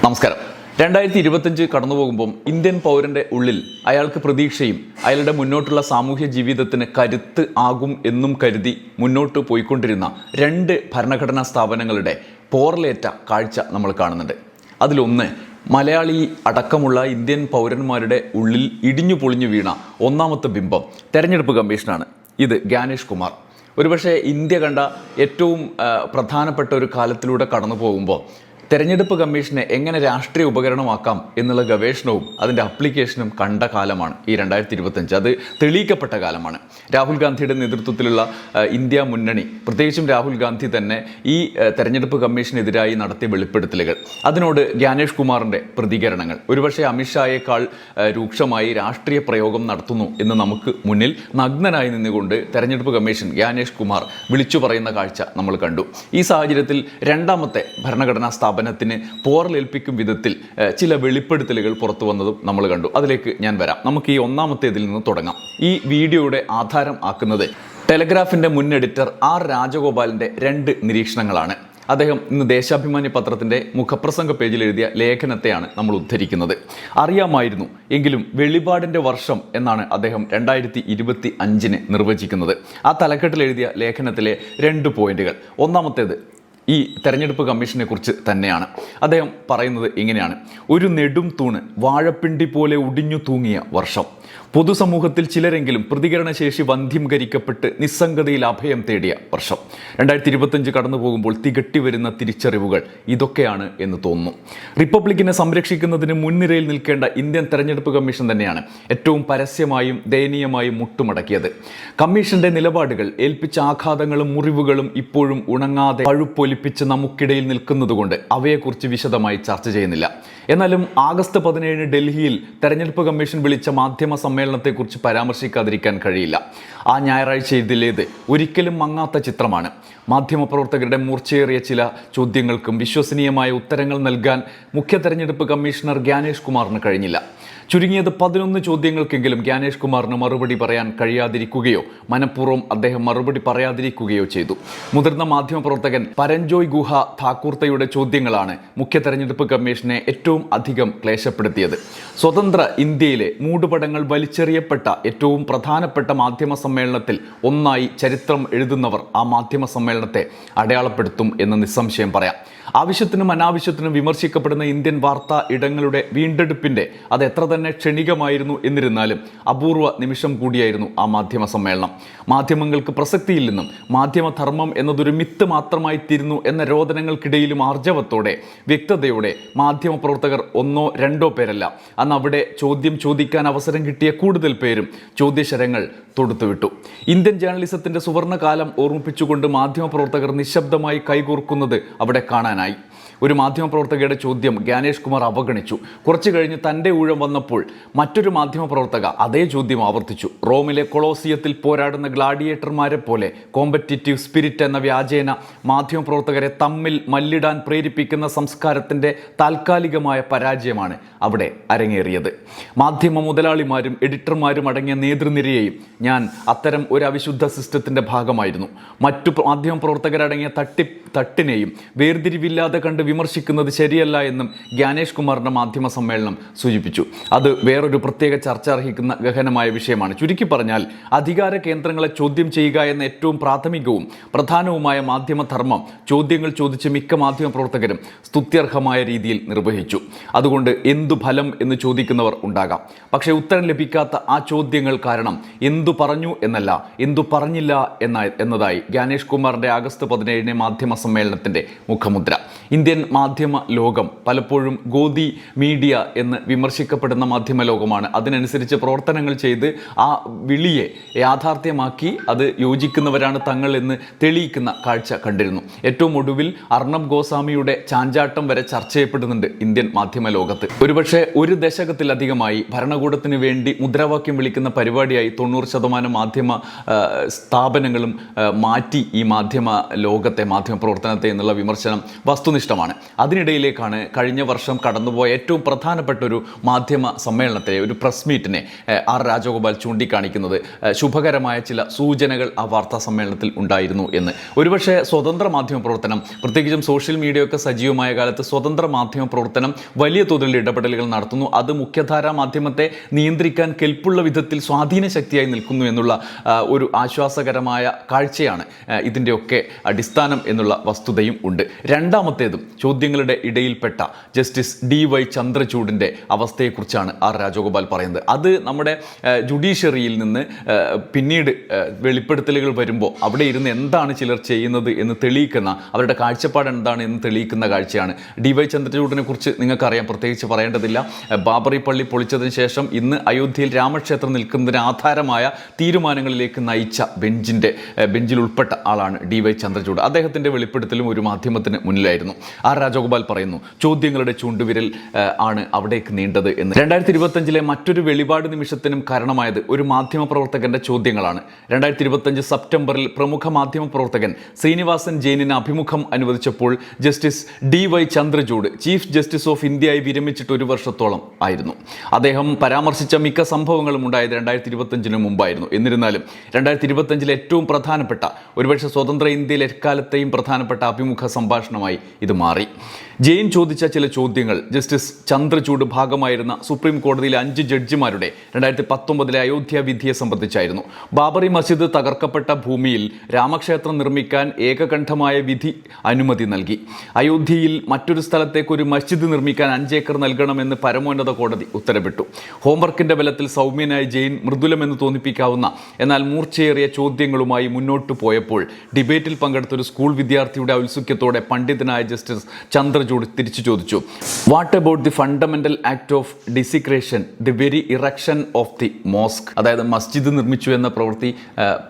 നമസ്കാരം. 2025 കടന്നു പോകുമ്പം ഇന്ത്യൻ പൗരന്റെ ഉള്ളിൽ അയാൾക്ക് പ്രതീക്ഷയും അയാളുടെ മുന്നോട്ടുള്ള സാമൂഹ്യ ജീവിതത്തിന് കരുത്ത് ആകും എന്നും കരുതി മുന്നോട്ട് പോയിക്കൊണ്ടിരുന്ന രണ്ട് ഭരണഘടനാ സ്ഥാപനങ്ങളുടെ പോറലേറ്റ കാഴ്ച നമ്മൾ കാണുന്നുണ്ട്. അതിലൊന്ന് മലയാളി അടക്കമുള്ള ഇന്ത്യൻ പൗരന്മാരുടെ ഉള്ളിൽ ഇടിഞ്ഞു പൊളിഞ്ഞു വീണ ഒന്നാമത്തെ ബിംബം തെരഞ്ഞെടുപ്പ് കമ്മീഷനാണ്. ഇത് ഗ്യാനേഷ് കുമാർ. ഒരുപക്ഷെ ഇന്ത്യ കണ്ട ഏറ്റവും പ്രധാനപ്പെട്ട ഒരു കാലത്തിലൂടെ കടന്നു പോകുമ്പോൾ തെരഞ്ഞെടുപ്പ് കമ്മീഷനെ എങ്ങനെ രാഷ്ട്രീയ ഉപകരണമാക്കാം എന്നുള്ള ഗവേഷണവും അതിൻ്റെ അപ്ലിക്കേഷനും കണ്ട കാലമാണ് ഈ 2025. അത് തെളിയിക്കപ്പെട്ട കാലമാണ്. രാഹുൽ ഗാന്ധിയുടെ നേതൃത്വത്തിലുള്ള ഇന്ത്യ മുന്നണി, പ്രത്യേകിച്ചും രാഹുൽ ഗാന്ധി തന്നെ ഈ തെരഞ്ഞെടുപ്പ് കമ്മീഷനെതിരായി നടത്തിയ വെളിപ്പെടുത്തലുകൾ, അതിനോട് ഗ്യാനേഷ് കുമാറിൻ്റെ പ്രതികരണങ്ങൾ ഒരുപക്ഷെ അമിത്ഷായേക്കാൾ രൂക്ഷമായി രാഷ്ട്രീയ പ്രയോഗം നടത്തുന്നു എന്ന് നമുക്ക് മുന്നിൽ നഗ്നനായി നിന്നുകൊണ്ട് തെരഞ്ഞെടുപ്പ് കമ്മീഷൻ ഗ്യാനേഷ് കുമാർ വിളിച്ചു പറയുന്ന കാഴ്ച നമ്മൾ കണ്ടു. ഈ സാഹചര്യത്തിൽ രണ്ടാമത്തെ ഭരണഘടനാ സ്ഥാപനത്തിന് പോറലേൽപ്പിക്കും വിധത്തിൽ ചില വെളിപ്പെടുത്തലുകൾ പുറത്തു വന്നതും നമ്മൾ കണ്ടു. അതിലേക്ക് ഞാൻ വരാം. നമുക്ക് ഈ ഒന്നാമത്തേതിൽ നിന്ന് തുടങ്ങാം. ഈ വീഡിയോയുടെ ആധാരം ആക്കുന്നത് ടെലഗ്രാഫിൻ്റെ മുൻ എഡിറ്റർ ആർ രാജഗോപാലിൻ്റെ 2 നിരീക്ഷണങ്ങളാണ്. അദ്ദേഹം ഇന്ന് ദേശാഭിമാനി പത്രത്തിൻ്റെ മുഖപ്രസംഗ പേജിൽ എഴുതിയ ലേഖനത്തെയാണ് നമ്മൾ ഉദ്ധരിക്കുന്നത്. അറിയാമായിരുന്നു എങ്കിലും വെളിപാടിൻ്റെ വർഷം എന്നാണ് അദ്ദേഹം 2025 നിർവചിക്കുന്നത്. ആ തലക്കെട്ടിൽ എഴുതിയ ലേഖനത്തിലെ 2 പോയിന്റുകൾ. ഒന്നാമത്തേത് ഈ തെരഞ്ഞെടുപ്പ് കമ്മീഷനെ കുറിച്ച് തന്നെയാണ്. അദ്ദേഹം പറയുന്നത് ഇങ്ങനെയാണ്: ഒരു നെടും തൂണ് വാഴപ്പിണ്ടി പോലെ ഒടിഞ്ഞു തൂങ്ങിയ വർഷം. പൊതുസമൂഹത്തിൽ ചിലരെങ്കിലും പ്രതികരണശേഷി വന്ധ്യംകരിക്കപ്പെട്ട് നിസ്സംഗതയിൽ അഭയം തേടിയ വർഷം. 2025 കടന്നു പോകുമ്പോൾ തികട്ടി വരുന്ന തിരിച്ചറിവുകൾ ഇതൊക്കെയാണ് എന്ന് തോന്നുന്നു. റിപ്പബ്ലിക്കിനെ സംരക്ഷിക്കുന്നതിന് മുൻനിരയിൽ നിൽക്കേണ്ട ഇന്ത്യൻ തെരഞ്ഞെടുപ്പ് കമ്മീഷൻ തന്നെയാണ് ഏറ്റവും പരസ്യമായും ദയനീയമായും മുട്ടുമടക്കിയത്. കമ്മീഷന്റെ നിലപാടുകൾ ഏൽപ്പിച്ച ആഘാതങ്ങളും മുറിവുകളും ഇപ്പോഴും ഉണങ്ങാതെ പഴുപ്പൊലിപ്പിച്ച് നമുക്കിടയിൽ നിൽക്കുന്നതുകൊണ്ട് അവയെക്കുറിച്ച് വിശദമായി ചർച്ച ചെയ്യുന്നില്ല. എന്നാലും ആഗസ്റ്റ് 17 ഡൽഹിയിൽ തെരഞ്ഞെടുപ്പ് കമ്മീഷൻ വിളിച്ച മാധ്യമ സമ്മേളനത്തെക്കുറിച്ച് പരാമർശിക്കാതിരിക്കാൻ കഴിയില്ല. ആ ഞായറാഴ്ച ഇതിലേത് ഒരിക്കലും മങ്ങാത്ത ചിത്രമാണ്. മാധ്യമപ്രവർത്തകരുടെ മൂർച്ചയേറിയ ചില ചോദ്യങ്ങൾക്കും വിശ്വസനീയമായ ഉത്തരങ്ങൾ നൽകാൻ മുഖ്യ തെരഞ്ഞെടുപ്പ് കമ്മീഷണർ ഗ്യാനേഷ് കുമാറിന് കഴിഞ്ഞില്ല. ചുരുങ്ങിയത് 11 ചോദ്യങ്ങൾക്കെങ്കിലും ഗ്യാനേഷ് കുമാറിന് മറുപടി പറയാൻ കഴിയാതിരിക്കുകയോ മനഃപൂർവ്വം അദ്ദേഹം മറുപടി പറയാതിരിക്കുകയോ ചെയ്തു. മുതിർന്ന മാധ്യമപ്രവർത്തകൻ പരഞ്ജോയ് ഗുഹ ഠാക്കൂർത്തയുടെ ചോദ്യങ്ങളാണ് മുഖ്യ തെരഞ്ഞെടുപ്പ് കമ്മീഷനെ ഏറ്റവും അധികം ക്ലേശപ്പെടുത്തിയത്. സ്വതന്ത്ര ഇന്ത്യയിലെ മൂടുപടങ്ങൾ വലിച്ചെറിയപ്പെട്ട ഏറ്റവും പ്രധാനപ്പെട്ട മാധ്യമ സമ്മേളനത്തിൽ ഒന്നായി ചരിത്രം എഴുതുന്നവർ ആ മാധ്യമ സമ്മേളനത്തെ അടയാളപ്പെടുത്തും എന്ന് നിസ്സംശയം പറയാം. ആവശ്യത്തിനും അനാവശ്യത്തിനും വിമർശിക്കപ്പെടുന്ന ഇന്ത്യൻ വാർത്താ ഇടങ്ങളുടെ വീണ്ടെടുപ്പിൻ്റെ അത് എത്ര തന്നെ ക്ഷണികമായിരുന്നു എന്നിരുന്നാലും അപൂർവ നിമിഷം കൂടിയായിരുന്നു ആ മാധ്യമ സമ്മേളനം. മാധ്യമങ്ങൾക്ക് പ്രസക്തിയില്ലെന്നും മാധ്യമധർമ്മം എന്നതൊരു മിത്ത് മാത്രമായി തീരുന്നു എന്ന രോദനങ്ങൾക്കിടയിലും ആർജവത്തോടെ വ്യക്തതയോടെ മാധ്യമപ്രവർത്തകർ 1 or 2 പേരല്ല, അന്ന് അവിടെ ചോദ്യം ചോദിക്കാൻ അവസരം കിട്ടിയ കൂടുതൽ പേരും ചോദ്യശരങ്ങൾ തൊടുത്തുവിട്ടു. ഇന്ത്യൻ ജേർണലിസത്തിൻ്റെ സുവർണകാലം ഓർമ്മിപ്പിച്ചുകൊണ്ട് മാധ്യമപ്രവർത്തകർ നിശബ്ദമായി കൈകോർക്കുന്നത് അവിടെ കാണാനായി. ഒരു മാധ്യമപ്രവർത്തകയുടെ ചോദ്യം ഗ്യാനേഷ് കുമാർ അവഗണിച്ചു. കുറച്ചു കഴിഞ്ഞ് തൻ്റെ ഊഴം വന്നപ്പോൾ മറ്റൊരു മാധ്യമപ്രവർത്തക അതേ ചോദ്യം ആവർത്തിച്ചു. റോമിലെ കൊളോസിയത്തിൽ പോരാടുന്ന ഗ്ലാഡിയേറ്റർമാരെ പോലെ കോമ്പറ്റിറ്റീവ് സ്പിരിറ്റ് എന്ന വ്യാജേന മാധ്യമപ്രവർത്തകരെ തമ്മിൽ മല്ലിടാൻ പ്രേരിപ്പിക്കുന്ന സംസ്കാരത്തിൻ്റെ താൽക്കാലികമായ പരാജയമാണ് അവിടെ അരങ്ങേറിയത്. മാധ്യമ മുതലാളിമാരും എഡിറ്റർമാരും അടങ്ങിയ നേതൃനിരയെയും ഞാൻ അത്തരം ഒരു അവിശുദ്ധ സിസ്റ്റത്തിൻ്റെ ഭാഗമായിരുന്നു. മറ്റു മാധ്യമപ്രവർത്തകരടങ്ങിയ തട്ടിനെയും വേർതിരിവില്ലാതെ കണ്ട് വിമർശിക്കുന്നത് ശരിയല്ല എന്നും ഗ്യാനേഷ് കുമാറിൻ്റെ മാധ്യമ സമ്മേളനം സൂചിപ്പിച്ചു. അത് വേറൊരു പ്രത്യേക ചർച്ച അർഹിക്കുന്ന ഗഹനമായ വിഷയമാണ്. ചുരുക്കി പറഞ്ഞാൽ അധികാര കേന്ദ്രങ്ങളെ ചോദ്യം ചെയ്യുക എന്ന ഏറ്റവും പ്രാഥമികവും പ്രധാനവുമായ മാധ്യമധർമ്മം ചോദ്യങ്ങൾ ചോദിച്ച് മിക്ക മാധ്യമപ്രവർത്തകരും സ്തുത്യർഹമായ രീതിയിൽ നിർവഹിച്ചു. അതുകൊണ്ട് എന്തു ഫലം എന്ന് ചോദിക്കുന്നവർ ഉണ്ടാകാം. പക്ഷേ ഉത്തരം ലഭിക്കാത്ത ആ ചോദ്യങ്ങൾ കാരണം എന്തു പറഞ്ഞു എന്നല്ല, എന്തു പറഞ്ഞില്ല എന്നതായി ഗ്യാനേഷ് കുമാറിൻ്റെ ആഗസ്റ്റ് 17 മാധ്യമ സമ്മേളനത്തിൻ്റെ മുഖമുദ്ര. ഇന്ത്യൻ മാധ്യമ ലോകം പലപ്പോഴും ഗോദി മീഡിയ എന്ന് വിമർശിക്കപ്പെടുന്ന മാധ്യമ ലോകമാണ്. അതിനനുസരിച്ച് പ്രവർത്തനങ്ങൾ ചെയ്ത് ആ വിളിയെ യാഥാർത്ഥ്യമാക്കി അത് യോജിക്കുന്നവരാണ് തങ്ങൾ എന്ന് തെളിയിക്കുന്ന കാഴ്ച കണ്ടിരുന്നു. ഏറ്റവും ഒടുവിൽ അർണബ് ഗോസ്വാമിയുടെ ചാഞ്ചാട്ടം വരെ ചർച്ച ചെയ്യപ്പെടുന്നുണ്ട് ഇന്ത്യൻ മാധ്യമ ലോകത്ത്. ഒരുപക്ഷെ 1 ദശകത്തിലധികമായി ഭരണകൂടത്തിന് വേണ്ടി മുദ്രാവാക്യം വിളിക്കുന്ന പരിപാടിയായി 90% മാധ്യമ സ്ഥാപനങ്ങളും മാറ്റി ഈ മാധ്യമ ലോകത്തെ, മാധ്യമ പ്രവർത്തനത്തെ എന്നുള്ള വിമർശനം വസ്തുനിഷ്ഠമാണ്. ആവശ്യമാണ്. അതിനിടയിലേക്കാണ് കഴിഞ്ഞ വർഷം കടന്നുപോയ ഏറ്റവും പ്രധാനപ്പെട്ട ഒരു മാധ്യമ സമ്മേളനത്തെ, ഒരു പ്രസ് മീറ്റിനെ ആർ രാജഗോപാൽ ചൂണ്ടിക്കാണിക്കുന്നത്. ശുഭകരമായ ചില സൂചനകൾ ആ വാർത്താ സമ്മേളനത്തിൽ ഉണ്ടായിരുന്നു എന്ന്. ഒരുപക്ഷെ സ്വതന്ത്ര മാധ്യമ പ്രവർത്തനം, പ്രത്യേകിച്ചും സോഷ്യൽ മീഡിയ ഒക്കെ സജീവമായ കാലത്ത് സ്വതന്ത്ര മാധ്യമ പ്രവർത്തനം വലിയ തോതിൽ ഇടപെടലുകൾ നടത്തുന്നു. അത് മുഖ്യധാരാ മാധ്യമത്തെ നിയന്ത്രിക്കാൻ കെൽപ്പുള്ള വിധത്തിൽ സ്വാധീന ശക്തിയായി നിൽക്കുന്നു എന്നുള്ള ഒരു ആശ്വാസകരമായ കാഴ്ചയാണ് ഇതിൻ്റെയൊക്കെ അടിസ്ഥാനം എന്നുള്ള വസ്തുതയും ഉണ്ട്. രണ്ടാമത്തേതും ചോദ്യങ്ങളുടെ ഇടയിൽപ്പെട്ട ജസ്റ്റിസ് DY ചന്ദ്രചൂഡിൻ്റെ അവസ്ഥയെക്കുറിച്ചാണ് ആർ രാജഗോപാൽ പറയുന്നത്. അത് നമ്മുടെ ജുഡീഷ്യറിയിൽ നിന്ന് പിന്നീട് വെളിപ്പെടുത്തലുകൾ വരുമ്പോൾ അവിടെ ഇരുന്ന് എന്താണ് ചിലർ ചെയ്യുന്നത് എന്ന് തെളിയിക്കുന്ന, അവരുടെ കാഴ്ചപ്പാട് എന്താണ് എന്ന് തെളിയിക്കുന്ന കാഴ്ചയാണ്. DY ചന്ദ്രചൂഡിനെ കുറിച്ച് നിങ്ങൾക്കറിയാം, പ്രത്യേകിച്ച് പറയേണ്ടതില്ല. ബാബറി പള്ളി പൊളിച്ചതിന് ശേഷം ഇന്ന് അയോധ്യയിൽ രാമക്ഷേത്രം നിൽക്കുന്നതിന് ആധാരമായ തീരുമാനങ്ങളിലേക്ക് നയിച്ച ബെഞ്ചിൽ ഉൾപ്പെട്ട ആളാണ് DY ചന്ദ്രചൂഡ്. അദ്ദേഹത്തിൻ്റെ വെളിപ്പെടുത്തലും ഒരു മാധ്യമത്തിന് മുന്നിലായിരുന്നു. ആർ രാജഗോപാൽ പറയുന്നു, ചോദ്യങ്ങളുടെ ചൂണ്ടുവിരൽ ആണ് അവിടേക്ക് നീണ്ടത് എന്ന്. 2025 മറ്റൊരു വെളിപാട് നിമിഷത്തിനും കാരണമായത് ഒരു മാധ്യമപ്രവർത്തകന്റെ ചോദ്യങ്ങളാണ്. 2025 സെപ്റ്റംബറിൽ പ്രമുഖ മാധ്യമപ്രവർത്തകൻ ശ്രീനിവാസൻ ജെയിനിന് അഭിമുഖം അനുവദിച്ചപ്പോൾ justice DY Chandrachud chief justice of ഇന്ത്യയായി വിരമിച്ചിട്ട് 1 വർഷത്തോളം ആയിരുന്നു. അദ്ദേഹം പരാമർശിച്ച മിക്ക സംഭവങ്ങളും ഉണ്ടായത് 2025 മുമ്പായിരുന്നു. എന്നിരുന്നാലും 2025 ഏറ്റവും പ്രധാനപ്പെട്ട, ഒരുപക്ഷെ സ്വതന്ത്ര ഇന്ത്യയിൽ എക്കാലത്തെയും പ്രധാനപ്പെട്ട അഭിമുഖ സംഭാഷണമായി ഇത് മാറി. ജെയിൻ ചോദിച്ച ചില ചോദ്യങ്ങൾ ജസ്റ്റിസ് ചന്ദ്രചൂഡ് ഭാഗമായിരുന്ന സുപ്രീം കോടതിയിലെ 5 ജഡ്ജിമാരുടെ 2019 അയോധ്യ വിധിയെ സംബന്ധിച്ചായിരുന്നു. ബാബറി മസ്ജിദ് തകർക്കപ്പെട്ട ഭൂമിയിൽ രാമക്ഷേത്രം നിർമ്മിക്കാൻ ഏകകണ്ഠമായ വിധി അനുമതി നൽകി. അയോധ്യയിൽ മറ്റൊരു സ്ഥലത്തേക്ക് ഒരു മസ്ജിദ് നിർമ്മിക്കാൻ 5 ഏക്കർ നൽകണമെന്ന് പരമോന്നത കോടതി ഉത്തരവിട്ടു. ഹോംവർക്കിന്റെ ബലത്തിൽ സൗമ്യനായ ജെയിൻ മൃദുലമെന്ന് തോന്നിപ്പിക്കാവുന്ന എന്നാൽ മൂർച്ചയേറിയ ചോദ്യങ്ങളുമായി മുന്നോട്ടു പോയപ്പോൾ ഡിബേറ്റിൽ പങ്കെടുത്ത ഒരു സ്കൂൾ വിദ്യാർത്ഥിയുടെ ഔത്സുക്യത്തോടെ പണ്ഡിതനായ ജസ്റ്റിസ് ചന്ദ്രചൂഡ് തിരിച്ചു ചോദിച്ചു, what about the fundamental act of desecration, the very erection of the mosque? അതായത് മസ്ജിദ് നിർമ്മിച്ചു എന്ന പ്രവൃത്തി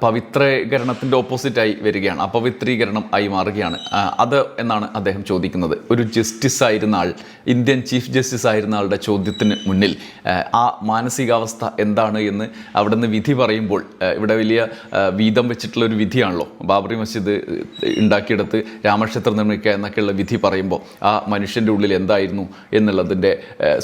പവിത്രീകരണത്തിന്റെ ഓപ്പോസിറ്റായി വരികയാണ്, അപവിത്രീകരണം ആയി മാറുകയാണ്. അത് എന്നാണ് അദ്ദേഹം ചോദിക്കുന്നത്. ഒരു ജസ്റ്റിസ് ആയിരുന്ന ആൾ, ഇന്ത്യൻ ചീഫ് ജസ്റ്റിസ് ആയിരുന്ന ആളുടെ ചോദ്യത്തിന് മുന്നിൽ ആ മാനസികാവസ്ഥ എന്താണ് എന്ന് അവിടുന്ന് വിധി പറയുമ്പോൾ, ഇവിടെ വലിയ വീതം വെച്ചിട്ടുള്ള ഒരു വിധിയാണല്ലോ, ബാബറി മസ്ജിദ് ഉണ്ടാക്കിയെടുത്ത് രാമക്ഷേത്രം നിർമ്മിക്കുക എന്നൊക്കെയുള്ള വിധി പറയുമ്പോൾ ആ മനുഷ്യൻ്റെ ഉള്ളിൽ എന്തായിരുന്നു എന്നുള്ളതിൻ്റെ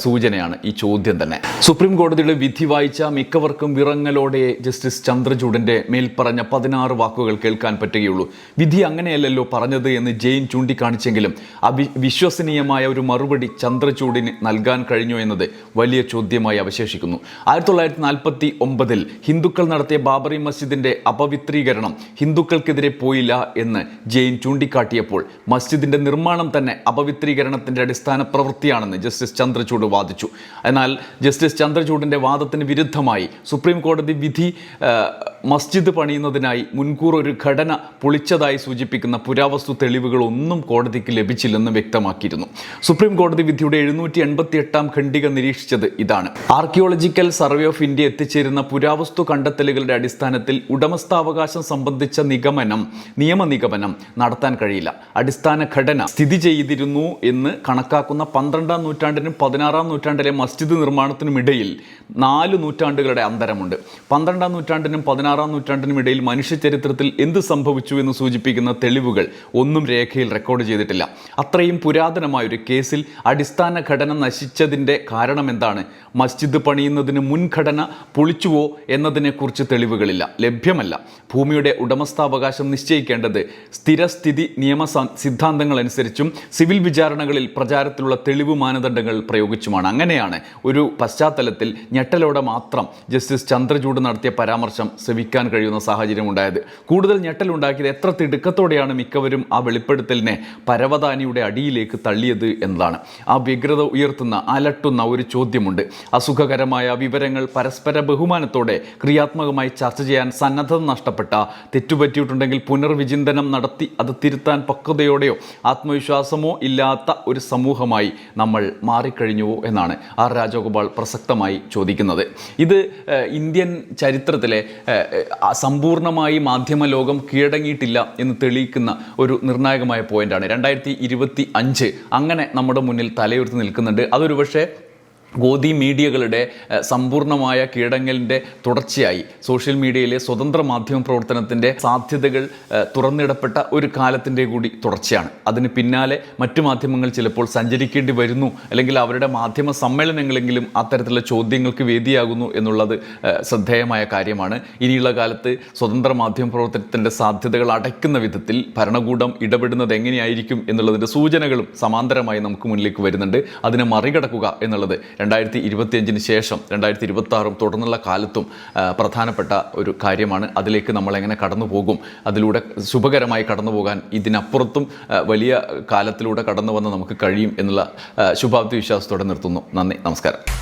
സൂചനയാണ് ഈ ചോദ്യം തന്നെ. സുപ്രീം കോടതിയുടെ വിധി വായിച്ച മിക്കവർക്കും വിറങ്ങലോടെ ജസ്റ്റിസ് ചന്ദ്രചൂഡിൻ്റെ മേൽപ്പറഞ്ഞ 16 വാക്കുകൾ കേൾക്കാൻ പറ്റുകയുള്ളൂ. വിധി അങ്ങനെയല്ലല്ലോ പറഞ്ഞത് എന്ന് ജെയിൻ ചൂണ്ടിക്കാണിച്ചെങ്കിലും വിശ്വസനീയമായ ഒരു മറുപടി ചന്ദ്രചൂഡിന് നൽകാൻ കഴിഞ്ഞു എന്നത് വലിയ ചോദ്യമായി അവശേഷിക്കുന്നു. 1949 ഹിന്ദുക്കൾ നടത്തിയ ബാബറി മസ്ജിദിന്റെ അപവിത്രീകരണം ഹിന്ദുക്കൾക്കെതിരെ പോയില്ല എന്ന് ജെയിൻ ചൂണ്ടിക്കാട്ടിയപ്പോൾ മസ്ജിദിന്റെ നിർമ്മാണം തന്നെ അപവിത്രീകരണത്തിന്റെ അടിസ്ഥാന പ്രവൃത്തിയാണെന്ന് ജസ്റ്റിസ് ചന്ദ്രചൂഡ് വാദിച്ചു. എന്നാൽ ജസ്റ്റിസ് ചന്ദ്രചൂഡിന്റെ വാദത്തിന് വിരുദ്ധമായി സുപ്രീം കോടതി വിധി മസ്ജിദ് പണിയുന്നതിനായി മുൻകൂർ ഒരു ഘടന പൊളിച്ചതായി സൂചിപ്പിക്കുന്ന പുരാവസ്തു തെളിവുകളൊന്നും കോടതിക്ക് ലഭിച്ചില്ലെന്ന് വ്യക്തമാക്കിയിരുന്നു. സുപ്രീം കോടതി വിധിയുടെ 788 ഖണ്ഡിക നിരീക്ഷിച്ചത് ഇതാണ്: ആർക്കിയോളജിക്കൽ സർവേ ഓഫ് ഇന്ത്യ എത്തിച്ചേരുന്ന പുരാവസ്തു കണ്ടെത്തലുകളുടെ അടിസ്ഥാനത്തിൽ ഉടമസ്ഥാവകാശം സംബന്ധിച്ച നിയമനിഗമനം നടത്താൻ കഴിയില്ല. അടിസ്ഥാന ഘടന സ്ഥിതി ചെയ്തിരുന്നു എന്ന് കണക്കാക്കുന്ന 12-ാം നൂറ്റാണ്ടിനും 16-ാം നൂറ്റാണ്ടിലെ മസ്ജിദ് നിർമ്മാണത്തിനുമിടയിൽ 4 നൂറ്റാണ്ടുകളുടെ അന്തരമുണ്ട്. 12-ാം നൂറ്റാണ്ടിനും 16-ാം നൂറ്റാണ്ടിനും ഇടയിൽ മനുഷ്യ ചരിത്രത്തിൽ എന്ത് സംഭവിച്ചു എന്ന് സൂചിപ്പിക്കുന്ന തെളിവുകൾ ഒന്നും രേഖയിൽ റെക്കോർഡ് ചെയ്തിട്ടില്ല. അത്രയും പുരാതനമായൊരു കേസിൽ അടിസ്ഥാന ഘടന നശിച്ചതിൻ്റെ കാരണം എന്താണ്? മസ്ജിദ് പണിയുന്നതിന് മുൻഘടന പൊളിച്ചുവോ എന്നതിനെക്കുറിച്ച് തെളിവുകളില്ല, ലഭ്യമല്ല. ഭൂമിയുടെ ഉടമസ്ഥാവകാശം നിശ്ചയിക്കേണ്ടത് സ്ഥിരസ്ഥിതി നിയമ സിദ്ധാന്തങ്ങൾ അനുസരിച്ചും സിവിൽ വിചാരണകളിൽ പ്രചാരത്തിലുള്ള തെളിവ് മാനദണ്ഡങ്ങൾ പ്രയോഗിച്ചുമാണ്. അങ്ങനെയാണ് ഒരു പശ്ചാത്തലത്തിൽ ഞെട്ടലോടെ മാത്രം ജസ്റ്റിസ് ചന്ദ്രചൂഡ് നടത്തിയ പരാമർശം ശ്രവിക്കാൻ കഴിയുന്ന സാഹചര്യം ഉണ്ടായത്. കൂടുതൽ ഞെട്ടലുണ്ടാക്കിയത് എത്ര തിടുക്കത്തോടെയാണ് മിക്കവരും ആ വെളിപ്പെടുത്തലിനെ പരവതാനിയുടെ അടിയിലേക്ക് തള്ളിയത് എന്നതാണ്. ആ വ്യഗ്രത ഉയർത്തുന്ന, അലട്ടുന്ന ഒരു ചോദ്യമുണ്ട്. അസുഖകരമായ വിവരങ്ങൾ പരസ്പര ബഹുമാനത്തോടെ ക്രിയാത്മകമായി ചർച്ച ചെയ്യാൻ സന്നദ്ധത നഷ്ടപ്പെട്ട, തെറ്റുപറ്റിയിട്ടുണ്ടെങ്കിൽ പുനർവിചിന്തനം നടത്തി അത് തിരുത്താൻ പക്വതയോടെയോ ആത്മവിശ്വാസമോ ഇല്ലാത്ത ഒരു സമൂഹമായി നമ്മൾ മാറിക്കഴിഞ്ഞുവോ എന്നാണ് ആർ രാജഗോപാൽ പ്രസക്തമായി ചോദിക്കുന്നത്. ഇത് ഇന്ത്യൻ ചരിത്രത്തിലെ സമ്പൂർണ്ണമായി മാധ്യമ ലോകം കീഴടങ്ങിയിട്ടില്ല എന്ന് തെളിയിക്കുന്ന ഒരു നിർണായകമായ പോയിന്റാണ്. 2025 അങ്ങനെ നമ്മുടെ മുന്നിൽ തലയുയർത്തി നിൽക്കുന്നുണ്ട്. അതൊരു പക്ഷേ ഗോദി മീഡിയകളുടെ സമ്പൂർണ്ണമായ കീഴടങ്ങലിൻ്റെ തുടർച്ചയായി സോഷ്യൽ മീഡിയയിലെ സ്വതന്ത്ര മാധ്യമ പ്രവർത്തനത്തിൻ്റെ സാധ്യതകൾ തുറന്നിടപ്പെട്ട ഒരു കാലത്തിൻ്റെ കൂടി തുടർച്ചയാണ്. അതിന് പിന്നാലെ മറ്റു മാധ്യമങ്ങൾ ചിലപ്പോൾ സഞ്ചരിക്കേണ്ടി വരുന്നു, അല്ലെങ്കിൽ അവരുടെ മാധ്യമ സമ്മേളനങ്ങളെങ്കിലും അത്തരത്തിലുള്ള ചോദ്യങ്ങൾക്ക് വേദിയാകുന്നു എന്നുള്ളത് ശ്രദ്ധേയമായ കാര്യമാണ്. ഇനിയുള്ള കാലത്ത് സ്വതന്ത്ര മാധ്യമ പ്രവർത്തനത്തിൻ്റെ സാധ്യതകൾ അടയ്ക്കുന്ന വിധത്തിൽ ഭരണകൂടം ഇടപെടുന്നത് എങ്ങനെയായിരിക്കും എന്നുള്ളതിൻ്റെ സൂചനകളും സമാന്തരമായി നമുക്ക് മുന്നിലേക്ക് വരുന്നുണ്ട്. അതിനെ മറികടക്കുക എന്നുള്ളത് 2025 ശേഷം 2026 തുടർന്നുള്ള കാലത്തും പ്രധാനപ്പെട്ട ഒരു കാര്യമാണ്. അതിലേക്ക് നമ്മൾ എങ്ങനെ കടന്നു പോകും, അതിലൂടെ ശുഭകരമായി കടന്നു പോകാൻ ഇതിനപ്പുറത്തും വലിയ കാലത്തിലൂടെ കടന്നു വന്ന് നമുക്ക് കഴിയും എന്നുള്ള ശുഭാപ്തി വിശ്വാസത്തോടെ നിർത്തുന്നു. നന്ദി, നമസ്കാരം.